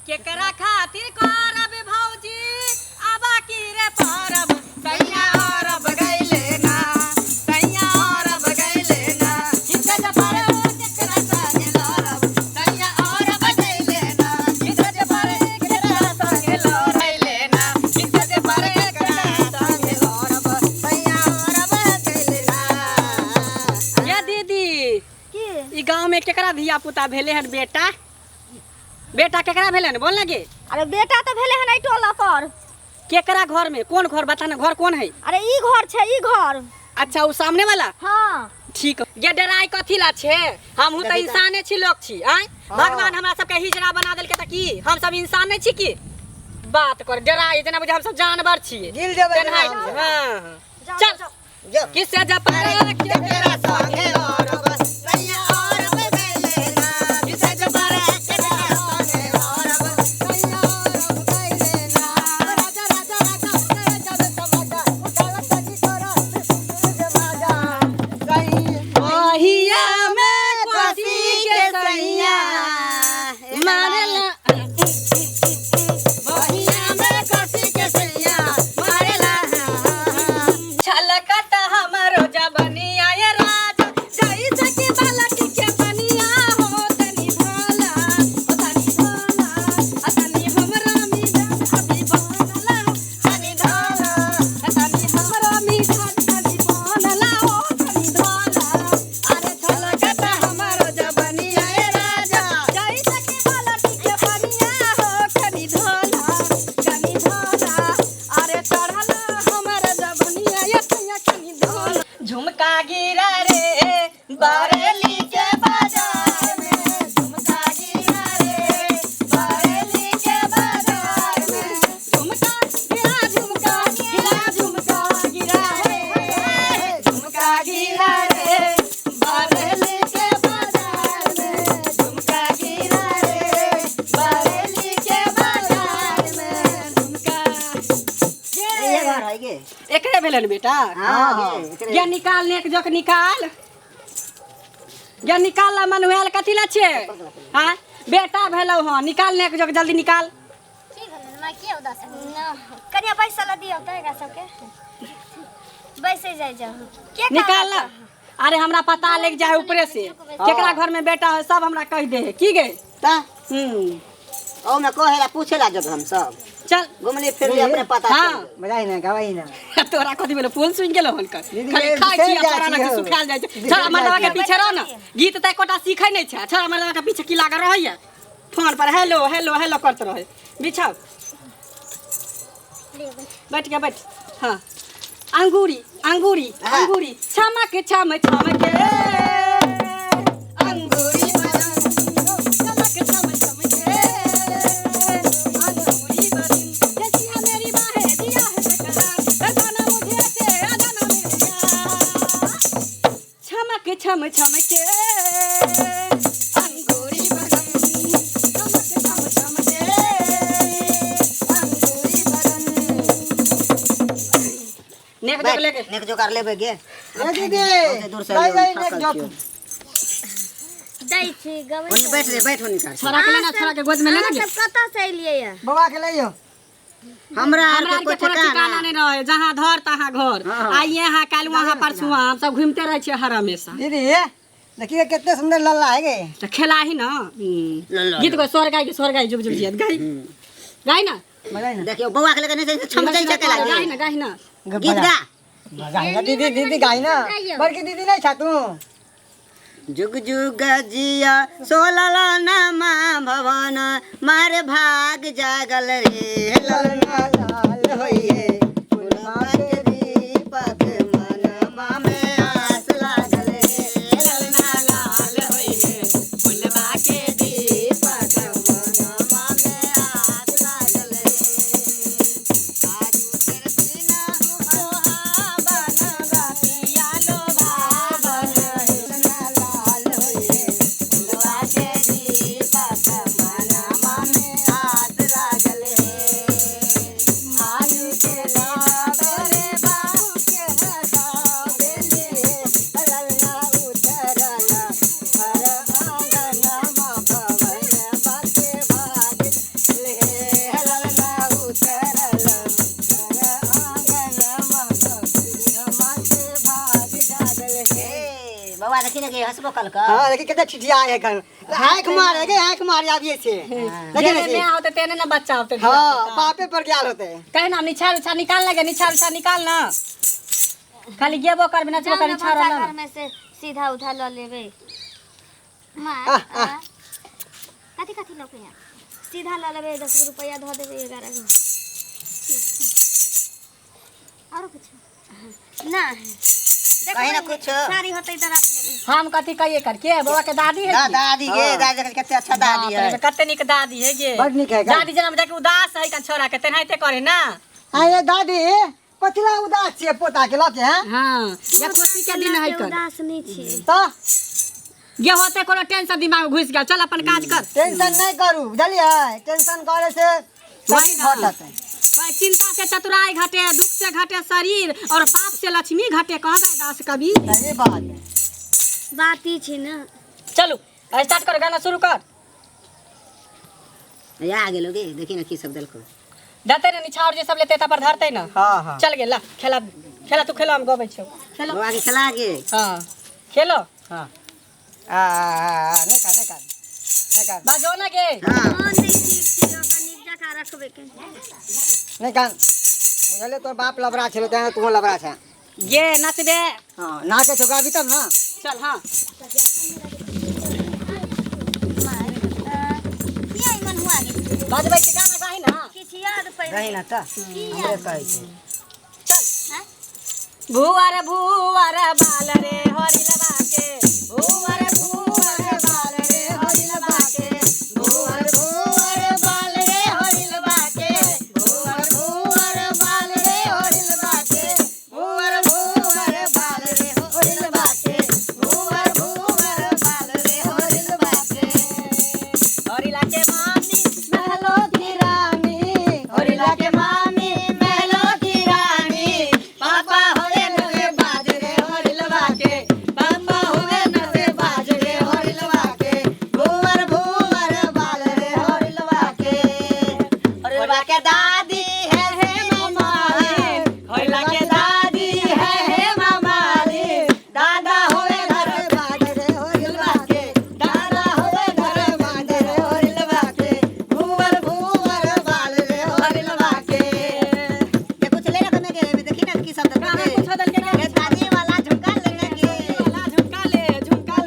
केकरा खातिर करब भौजी आबा की रे परब सैया अरब गइले ना सैया अरब गइले ना हिजज पर केकरा संगे लड़ब सैया अरब गइले ना हिजज पर केकरा संगे लड़ैले ना हिजज पर केकरा संगे लड़ब सैया अरब गइले ना। ये दीदी की ई गांव में केकरा धिया पुता भेले हन बेटा बेटा केकरा भेले न बोल लगे। अरे बेटा तो भेले हन टोला पर। केकरा घर में कौन घर बता ना घर कौन है। अरे ई घर छे ई घर। अच्छा वो सामने वाला हाँ ठीक ये डराई कथी ला छे हम तो इंसाने छी लोग छी आय भगवान हमरा सबके हिजड़ा बना देल के त की हम सब इंसान नहीं छी की बात कर डराई जना बुझे हम सब जानवर छी गिल देबे हां चल किसे जब पर केकरा संगे अरब सैया अरब गइले ना किसे जब पर केकरा संगे अरब सैया अरब गइले ना राजा राजा राजा जब समझा उठाला तजी करा जमाजा ओहिया में कोसी के सैया मारेला ओहिया में कोसी के सैया मारेला छलकत हमरो जबनिया ये राजा जई सके बालटी के बनिया हो तनी भोला ओ तनी हमरा मीठा अभी बनला तनी धोला तनी हमरा मीठा अभी बनला हो तनी धोला अरे छलकत हमरो जबनिया ये राजा जई सके बालटी के बनिया हो तनी धोला अरे चढ़ला हमर जबनिया ये तैया तनी धोला झुमका गिरा रे बरेली के बाजार में झुमका गिरा रे बरेली के बाजार में झुमका गिरा झुमका गिरा रे झुमका गिरा रे बरेली के बाजार में झुमका गिरा रे बरेली के बाजार में झुमका ये घर है के एकरे भेलन बेटा हां या निकाल नेक जक निकाल या निकाल ला मनुएल कथी ला छे हां बेटा भेलौ हां निकाल नेक जक जल्दी निकाल की भेलन मां की उदास कनिया पैसा ला दियो तैगा सबके बैसे जाय जाओ के निकाल ला अरे हमरा पता लग जाए ऊपरे से केकरा घर में बेटा है सब हमरा कह दे की गे ता हम्म ओ में कहेला पूछेला जब हम सब चल घुमले फिरले अपने पता हाँ। चल बजाई ना गवाई ना तोरा कथी भेलो फूल सुन गेलो हन कर दीदी, खाली ये खाई बिसरि छी जाइ पुराना छी के हो। सुखाल जाय छै बिसरि छोरा मर्दवा जाइ के छी। पीछे रह ना गीत तै कोटा सीखै नै छै छोरा मर्दवा के पीछे की लागल रहैया फोन पर हेलो हेलो हेलो करत रहे बिछाओ बैठ के बैठ हां अंगूरी अंगूरी हाँ। अंगूरी छमक छम छम के अंगूरी बरन छमक छम छम के अंगूरी बरन जैसी मेरी बाहें दिया है टकरा जाना मुझे तेरा जाना मेरा छमक छम छम के अंगूरी बरन छमक छम छम के अंगूरी बरन नेक जग लेके नेक जो कर लेबे गे ए दीदी दूर से भाई भाई थकल नेक जो छियो। दै छी गबै ओनी बैठ रे बैठ ओनी कर छोरा के लेना छोरा के गोद में लेना गे सब कता से लिए या बाबा के लइयो हमरा आर हमरा के के कोई कोनो ठिकाना नहीं रहे जहाँ धर तहाँ घर हाँ, हाँ। आई यहाँ काल वहाँ परसों हम सब घूमते रहे छियै हर हमेशा दीदी देखिए कितने सुंदर लल्ला है गे तो खेला ही ना लल्ला गीत को स्वर गाई जुग जुग जियत गाई गाई ना बजाई ना देखियो बउआ के लगे नहीं छम जाई छके गाई लागे ना गाई ना गीत गा गाई ना दीदी दीदी गाई ना बड़की दीदी नहीं छा तू जुग जुग जिया सोलला नामा भवन मारे भाग जागल रे ललना लाल होइए फुलवा के दीपक मनवा में आस लागल रे ललना लाल होइए फुलवा के दीपक मनवा में आस लागल रे आजू तेरसिना सोहा बनवा पिया लो भावन ललना लाल होइए फुलवा के दीपक मनवा में आस लागल रे आजू तेरा देखी ना के हंसबो कल का हां देखी कितना चिटिया है कर आंख मारे के आंख मार आबिए से जेने में होते तेने ना बच्चा होते हां बापे पर गेल होते कहे ना निछाल उछाल निकाल लगे निछाल निकाल ना खाली गेबो कर बिना चो कर निछाल ना घर में से सीधा उठा ल लेबे मां कथी कथी लोके यहाँ सीधा ल लेबे 10 रुपया धो देबे 11 गो और कुछ ना कहीं ना कुछ सारी होतै त राख लेबे हम कथी कहिए कर के बाबा के दादी है दादी गे दादी कितने अच्छा दादी है कते निक दादी है गे बड़ निक है दादी जना देख उदास है का छोरा के तेनाइते करे ना आये दादी कतला उदास छे पोता के लके हैं हां या कोसी के दिन है कर उदास नहीं छी तो ये होते कोनो टेंशन दिमाग में घुस गया चल अपन काज कर टेंशन नहीं करू बुझलिए टेंशन करे से वही ना। घट जाते भाई चिंता से चतुराई घटे दुख से घटे शरीर और पाप से लक्ष्मी घटे कहबे दास कवि सही बात है बात ही छी ना चलो स्टार्ट कर गाना शुरू कर या गेलो गे देखी ना की सब देलको दते ने निछावर जे सब लेते ता पर धरते ना हां हां चल गेला खेला खेला तू खेला हम गबै छौ खेलो वो आगे चला गे हां खेलो हां नहीं कर बाजो ना गे हां नहीं ठीक छी अपन निजा का रखबे के नहीं कर बुझले तो बाप लबरा छलो त तू लबरा छ गे नाचबे हां नाचे छोका भी तब ना चल हां ये मन हुआ गे बाजबै के गाना गाही ना किछ याद पड़े रही ना त हमरे कहै छै हैं भुवर भुवर बाल रे हरि लबा के भुवर भुवर बाल रे हरि लबा के भुवर भुवर बाल रे हरि लबा के भुवर भुवर बाल रे हरि लबा के भुवर भुवर बाल रे हरि लबा के भुवर भुवर बाल रे हरि लबा के हरि ला के मामी महलो की रानी हरि ला के मामी महलो की रानी पापा होए नवे बाजरे हरि लबा के पापा होए नवे बाजरे हरि लबा के भुवर भुवर बाल रे हरि लबा के दादी है मामाली हरि ला के दादी है मामाली दादा होए घर बाजरे हरि लबा के दादा होए घर बाजरे हरि लबा के भुवर भुवर बाल रे हरि लबा के ये कुछ ले रखने के देखी ना की सब गाना देलको कुछ बदल के ये दादी वाला झुमका लेने के वाला झुमका ले झुमका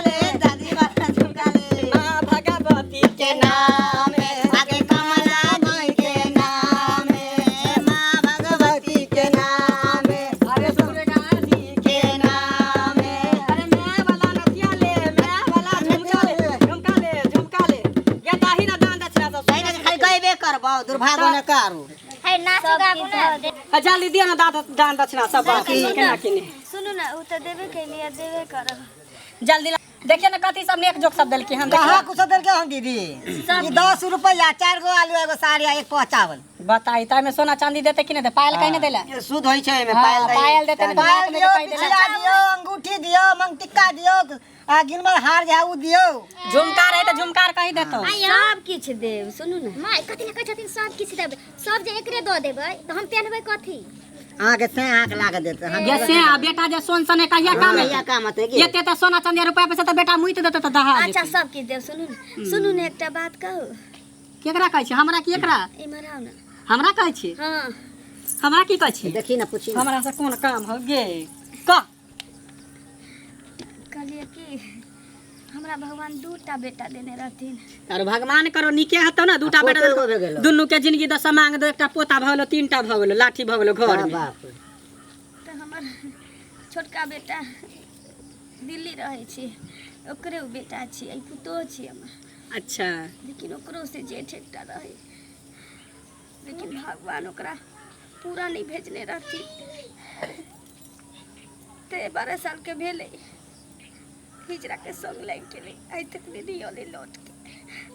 ले दादी वाला झुमका ले माँ भगवती के नाम में आगे कमला माई के नाम है माँ भगवती के नाम है अरे दुर्गा जी के नाम है अरे मैं वाला नथिया ले मैं वाला झुमका ले ये दाही ना दान दक्षिणा सब सही ना खाली गइबे करबो दुर्भाग्य न करू है नाच गाबू ना जल्दी दियो ना दान दक्षिणा सब बाकी केना किने सुनु ना उ त देबे के लिए देबे करब जल्दी देखिए ना कथी सब नेक जोक सब देल के हम कहाँ कुछ देल के हम दीदी ई 10 रुपया 4 गो आलू एगो साड़ी आ एक चावल बताई ताई में सोना चांदी देते कि नहीं दे पायल कहीं नहीं देला ये शुद्ध होई छै में हाँ, पायल दई पायल देते तो पायल बात में दियो कहीं देला बिछिया दियो अंगूठी दियो मंगटिक्का दियो आ गिनमर हार जाऊ दियो झुमका रहे तो झुमकार कहीं देतो सब किछ देब सुनु ना माय कथि न कहै छथिन सब किछ देब सब जे एकरे द देबै त हम पेनबै कथि आगे से आंख लाग देते हम ये से आ बेटा जे सोन सने कहिया काम या है काम है ये ते सोना चांदी रुपया पैसा तो बेटा मुइत देते तो दहा अच्छा सब किछ देब सुनु ना एकटा बात कहू केकरा कहै छै हमरा की एकरा इमहर आउ ना हमरा कहै छै हां हमरा की कहै छै देखी ना पूछी हमरा से कोन काम हो गे कह कहलिए कि हमरा भगवान दूटा बेटा देने रहथिन अरे भगवान करो निके हतो ना दूटा आ, बेटा कोई गो भे गेलो। दुन्नु के जिंदगी दस मांग दो एकटा पोता भ गेलो तीनटा भ गेलो लाठी भ गेलो घर में बाप त हमर छोटका बेटा दिल्ली रहै छै ओकरे उ बेटा छी आई पुतो छी हमर अच्छा लेकिन ओकरो से जेठ एकटा रहे लेकिन भगवान ओकरा पूरा नहीं भेजने रहती ते 12 साल के भेले हिजरा के संग लाग गेले आइ तक नहीं दियोले लौट के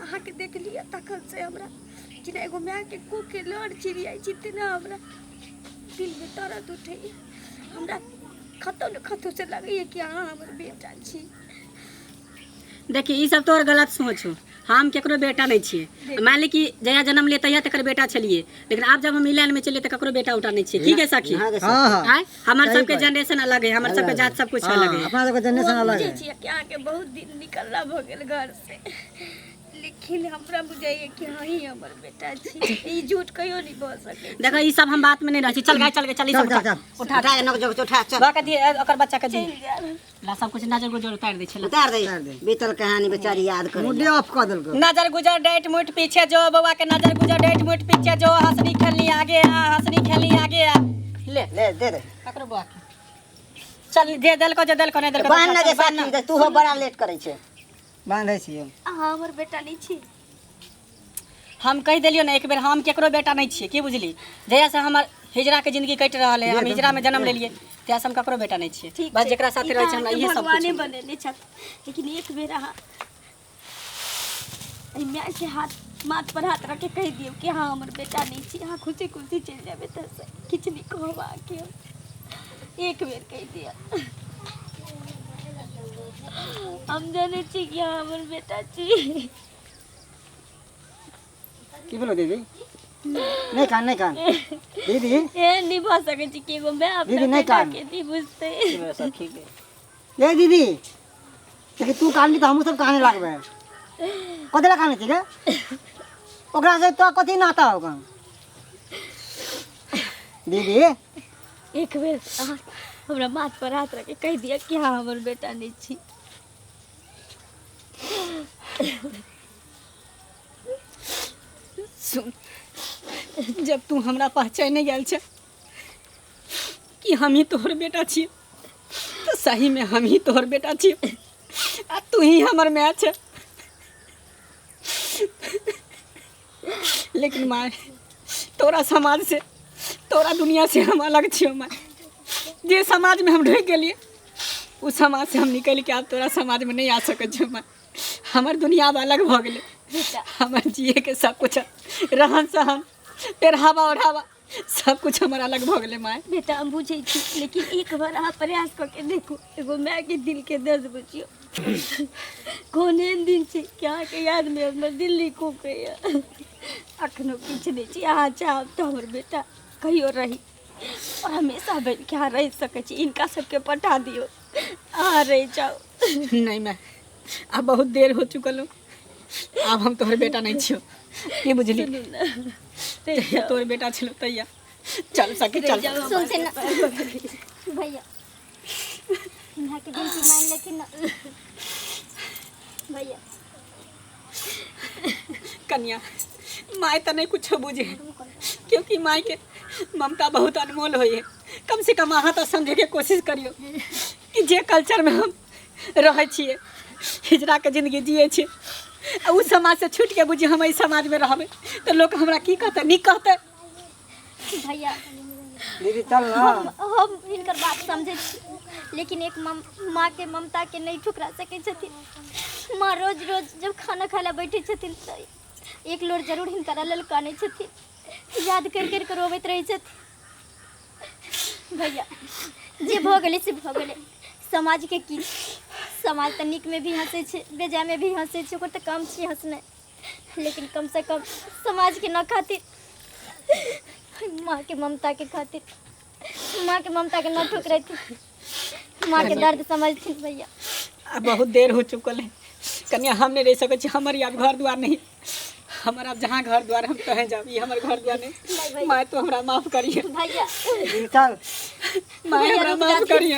अहाँ के देख लिया तखन से हमरा कि ना एगो माय के को के लड़ चिड़ियाई चिते ना हमरा दिल में दर्द उठे हमरा खतो से लगे कि हाँ हमर बेटा छी देखी ई सब तोर गलत सोच हो हम केकरो बेटा नहीं छिए। मान ली कि जया जन्म ले तहिया तकर बेटा छलिए, लेकिन आप जब हम मिलान में चलिए तो ककरो बेटा उठा नहीं छिए। ठीक है सखी? हाँ गे सखी। हाँ हाँ आय हमार सबके जनरेशन अलग है, हमार सबके जात सब कुछ अलग है। अपना सबके जनरेशन अलग है। कि आके बहुत दिन निकलना हो गेल घर से, लेकिन हमरा बुझाइए कि हाँ ही हमर बेटा छी। ई झूठ कहियो नहीं बोल सके। देखो ई सब हम बात में नहीं रह छी। चल गए चल ई सब चल, चल। उठा उठा नक जोग उठा चल बा के दिए ओकर बच्चा के दिए ला सब कुछ नजर गुजर उतार दे छला। उतार दे बीतल कहानी बेचारी याद कर। मुड्डी ऑफ कर देलको। नजर गुजर डेट मुठ पीछे जो बउआ के नजर गुजर डेट मुठ पीछे जो हंसनी खेलनी आगे आ हंसनी खेलनी आगे आ ले ले दे दे पकड़ो बुआ के चल दे देल को नहीं देल को बांध ना गे साथी तू हो बड़ा लेट करे छे। बांधै छियै। हमर बेटा नहीं छी। हम कह दिलियो ना एक बेर हम केकरो बेटा नहीं छिए। की बुझली? जहिया से हमर हिजरा के जिंदगी कट रहल है, हम हिजरा में जन्म लेलिए, तहिया से हम ककरो बेटा नहीं छिए। बस जेकरा साथे रह छै हमरा इहे सब भगवाने कुछ बनेले छत। लेकिन एक बेर अहाँ मैं से हाथ माथ पर हाथ रख के कह दियो कि हाँ हमर बेटा नहीं छी। हाँ खुशी खुशी चल जाबे त से किछ नहीं कहबा के एक बेर कह दिया। हम जाने छी कि हाँ हमर बेटा छी। की बोलो दीदी? नहीं कान दीदी। ए नहीं भा सके छी कि एगो मैं अपना दीदी, नहीं बेटा कान। के नहीं बुझते। सखी के ए दीदी लेकिन तू कानली तो हम सब कहने लागबे। कथी ला काने छी गे? ओकरा से तो कथी नाता होगा दीदी? एक बेर अहाँ हमरा माथ पर हाथ रख के कह दिया कि हाँ हमर बेटा नहीं छी। सुन जब तू हमरा पहचाने गेल छ कि हम ही तोहर बेटा छिए तो सही में हम ही तोहर बेटा छिए आ तू ही हमर माय छ। लेकिन माय तोरा समाज से तोरा दुनिया से हम अलग छियो। माय जे समाज में हम ढुक गेलिए उस समाज से हम निकल के अब तोरा समाज में नहीं आ सके छ। माय हमर दुनिया अब अलग भ गेले। हमर जिए के सब कुछ रहन सहन पेरहावा ओढ़ावा सब कुछ हमारा अलग भ गेले। माय बेटा हम बुझे छी, लेकिन एक बार अहाँ प्रयास करके देखो। एगो माय के दिल के दर्द बुझियो। कौन एहन दिन छै कि अहाँके याद में हमर दिल नहीं कोकैया। अखनो किछु नहीं छी। अहाँ चाहब तो हमर बेटा कहियो रही और हमेशा बन के अहाँ रह सकै छी। इनका सबके पटा दियो, अहाँ रह जाओ। नहीं मैं अब बहुत देर हो चुकल हूँ। अब हम तोहर बेटा नहीं छियो। की बुझली? तोहर बेटा छलो तैया चल सके चल। सुनते ना भैया, यहाँ के गिनती मान लेकिन ना भैया। कन्या माय तो नहीं कुछ बुझे, क्योंकि माय के ममता बहुत अनमोल होई है। कम से कम अहाँ तो समझे के कोशिश करियो कि जे कल्चर में हम रहे छिए, हिजरा के जिंदगी जिए छिए, उस समाज से छूट के बुझी हम इस समाज में रहबे तो लोग हमरा की कहते नहीं कहते। भैया दीदी चल ना। हम इनकर बात समझे छी, लेकिन एक माँ के ममता के नहीं ठुकरा सके छथिन। माँ रोज रोज जब खाना खाला बैठे छथिन तो एक लोर जरूर हिनकर लल काने छथिन, याद कर कर रोबैत रहे छथिन। भैया जे भ गेलै से भ गेलै। समाज के की, समाज तो निक में भी हंसे छे, बेजा में भी हंसे छे, ओकर तो काम छी हंसने। लेकिन कम से कम समाज के न खातिर, माँ के ममता के खातिर, माँ के ममता के न ठुकराई थी, माँ के दर्द समझती भैया। अब बहुत देर हो चुकल है कन्या, हम नहीं रह सके छी। हमारी अब घर द्वार नहीं, हमारा जहाँ घर द्वार हम कहें जाब, ये हमारे घर द्वार नहीं। माँ तो हमरा माफ करिए भैया। चल माँ हमरा माफ करिए।